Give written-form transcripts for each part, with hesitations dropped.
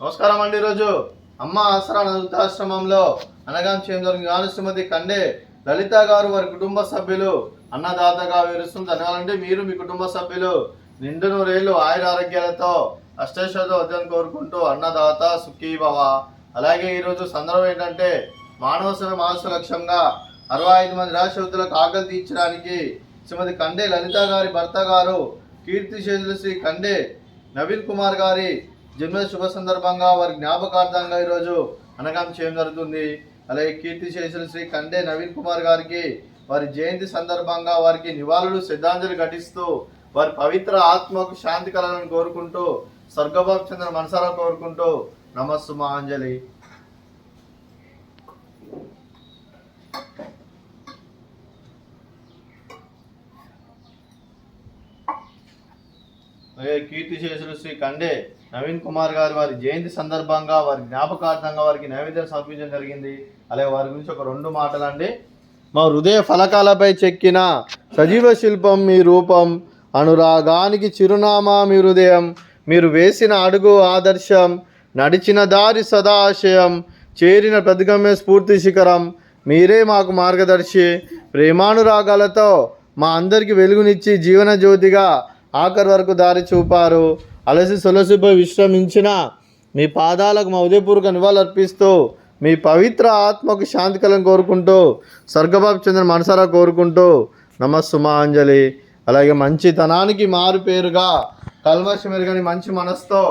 నమస్కారం అండి. ఈరోజు అమ్మ ఆసరా వృద్ధాశ్రమంలో అనగాం చేయడం గాను శ్రీమతి కండే లలిత గారు వారి కుటుంబ సభ్యులు అన్నదాతగా వివరిస్తుంది. ధన్యవాదాలండి. మీరు మీ కుటుంబ సభ్యులు నిండు నూరేళ్లు ఆయుర ఆరోగ్యాలతో అష్టైశ్వర్యాలతో వద్దని కోరుకుంటూ అన్నదాత సుఖీ భవ. అలాగే ఈరోజు సందర్భం ఏంటంటే మానవ సేవ మానవ లక్ష్యంగా 65 మంది నిరాశ్రతులకు ఆకలి తీర్చడానికి శ్రీమతి కండే లలిత గారి భర్త గారు కీర్తిశేషులు శ్రీ కండే నవీన్ కుమార్ గారి జన్మదిన శుభ సందర్భంగా వారి జ్ఞాపకార్థంగా ఈరోజు అనగాం చేయడం జరుగుతుంది. అలాగే కీర్తిశేషులు శ్రీ కండే నవీన్ కుమార్ గారికి వారి జయంతి సందర్భంగా వారికి నివాళులు శ్రద్ధాంజలి ఘటిస్తూ వారి పవిత్ర ఆత్మకు శాంతి కలగాలని కోరుకుంటూ స్వర్గభావ చంద్ర మనసారా కోరుకుంటూ నమస్సుమాంజలి. కీర్తిశేషులు శ్రీ కండే నవీన్ కుమార్ గారు వారి జయంతి సందర్భంగా వారి జ్ఞాపకార్థంగా వారికి నైవేద్యం సమర్పించడం జరిగింది. అలాగే వారి గురించి ఒక 2 మాటలండి. మా హృదయ ఫలకాలపై చెక్కిన సజీవ శిల్పం మీ రూపం, అనురాగానికి చిరునామా మీ హృదయం, మీరు వేసిన అడుగు ఆదర్శం, నడిచిన దారి సదాశయం, చేరిన ప్రతిగమ్య స్ఫూర్తి శిఖరం, మీరే మాకు మార్గదర్శి. ప్రేమానురాగాలతో మా అందరికీ వెలుగునిచ్చి జీవన జ్యోతిగా ఆఖరి వరకు దారి చూపారు. అలసి సొలసిపై విశ్రమించిన మీ పాదాలకు మా ఉదయపూర్వక నివాళులు అర్పిస్తూ మీ పవిత్ర ఆత్మకు శాంతి కలను కోరుకుంటూ స్వర్గబాబు చంద్ర మనసారా కోరుకుంటూ నమస్సుమాంజలి. అలాగే మంచితనానికి మారు పేరుగా కల్మషం ఎరుగని మంచి మనసుతో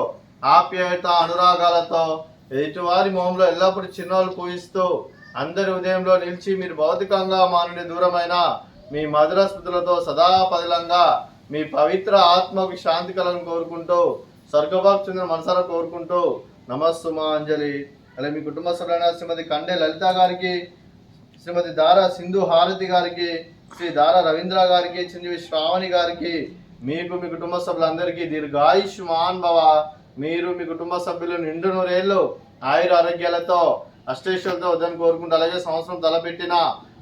ఆప్యాయత అనురాగాలతో ఎదుటివారి మొహంలో ఎల్లప్పుడూ చిరునవ్వులు పూయిస్తూ అందరి ఉదయంలో నిలిచి మీరు భౌతికంగా మా నుండి దూరమైన మీ మధుర స్మృతులతో సదా పదిలంగా మీ పవిత్ర ఆత్మకు శాంతి కలను కోరుకుంటూ స్వర్గబాబు చంద్ర మనసారా కోరుకుంటూ నమస్సుమాంజలి. అలాగే మీ కుటుంబ సభ్యులైన శ్రీమతి కండే లలిత గారికి, శ్రీమతి దారా సింధు హారతి గారికి, శ్రీ దారా రవీంద్ర గారికి, చిరంజీవి శ్రావణి గారికి, మీకు మీ కుటుంబ సభ్యులందరికీ దీర్ఘాయుష్మాన్ భవ. మీరు మీ కుటుంబ సభ్యులు నిండు నూరేళ్లు ఆయుర ఆరోగ్యాలతో అష్టైశ్వర్యాలతో వద్దని కోరుకుంటూ అలాగే సంవత్సరం తలపెట్టిన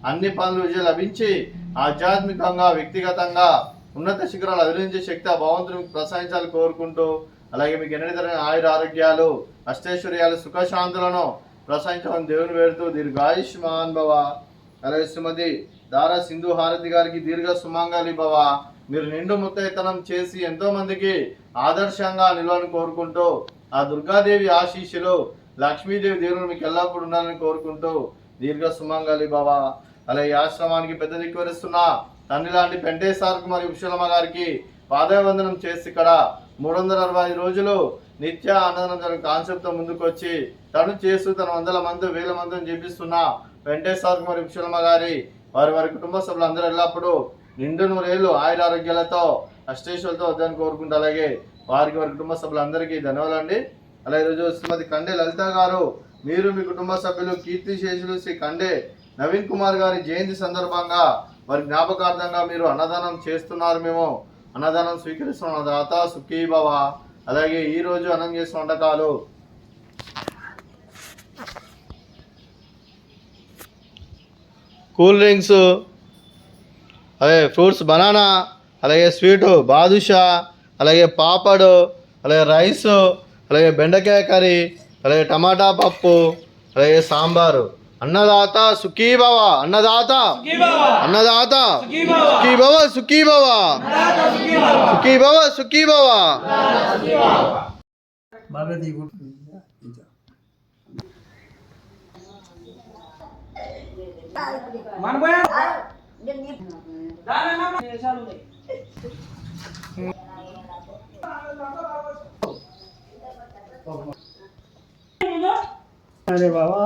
అన్ని పనులు విజయం లభించి ఆధ్యాత్మికంగా వ్యక్తిగతంగా ఉన్నత శిఖరాలు అధిరించే శక్తి ఆ భగవంతునికి ప్రసాదించాలని కోరుకుంటూ అలాగే మీకు ఎన్నడైన ఆయుర ఆరోగ్యాలు అష్టైశ్వర్యాలు సుఖశాంతులను ప్రసాదించాలని దేవుని వేడుతూ దీర్ఘాయుష్మాన్ భవ. అలాగే శ్రీమతి దారా సింధు హారతి గారికి దీర్ఘ సుమంగళి భవ. మీరు నిండు ముత్తైతనం చేసి ఎంతో మందికి ఆదర్శంగా నిలవాలని కోరుకుంటూ ఆ దుర్గాదేవి ఆశీస్సులు లక్ష్మీదేవి దేవుని మీకు ఎల్లప్పుడూ ఉండాలని కోరుకుంటూ దీర్ఘ సుమంగళి భవ. అలాగే ఆశ్రమానికి పెద్ద దిక్కువరిస్తున్న తండ్రి లాంటి పెంటేశ్వరకు మరియు విశ్వలమ్మ గారికి పాదవందనం చేసి ఇక్కడ 365 రోజులు నిత్య అన్నదానం కాన్సెప్ట్తో ముందుకు వచ్చి తను చేస్తూ తన 100 మంది 1000 మందిని చేపిస్తున్న పెంటేశ్వరకు మరియు విశ్వలమ్మ గారి వారి కుటుంబ సభ్యులు అందరూ ఎల్లప్పుడూ నిండు నూరేళ్లు ఆయుర ఆరోగ్యాలతో అష్టైశ్వర్యాలతో వద్దని కోరుకుంటూ అలాగే వారి కుటుంబ సభ్యులందరికీ ధన్యవాదాలండి. అలాగే ఈరోజు శ్రీమతి కండే లలిత గారు మీరు మీ కుటుంబ సభ్యులు కీర్తిశేషులు శ్రీ కండే నవీన్ కుమార్ గారి జయంతి సందర్భంగా వారి జ్ఞాపకార్థంగా మీరు అన్నదానం చేస్తున్నారు. మేము అన్నదానం స్వీకరిస్తున్న దాత సుఖీ భవ. అలాగే ఈరోజు అన్నం చేసిన వంటకాలు కూల్ డ్రింక్స్, అలాగే ఫ్రూట్స్ బనానా, అలాగే స్వీటు బాదుషా, అలాగే పాపడు, అలాగే రైసు, అలాగే బెండకాయ కర్రీ, అలాగే టమాటా పప్పు, అలాగే సాంబారు. అన్నదాత సుఖీ భవ. అన్నదాత అన్నదాత సుఖీ భవ సుఖీ భవ సుఖీ భవ సుఖీ భవ. అరే బాబా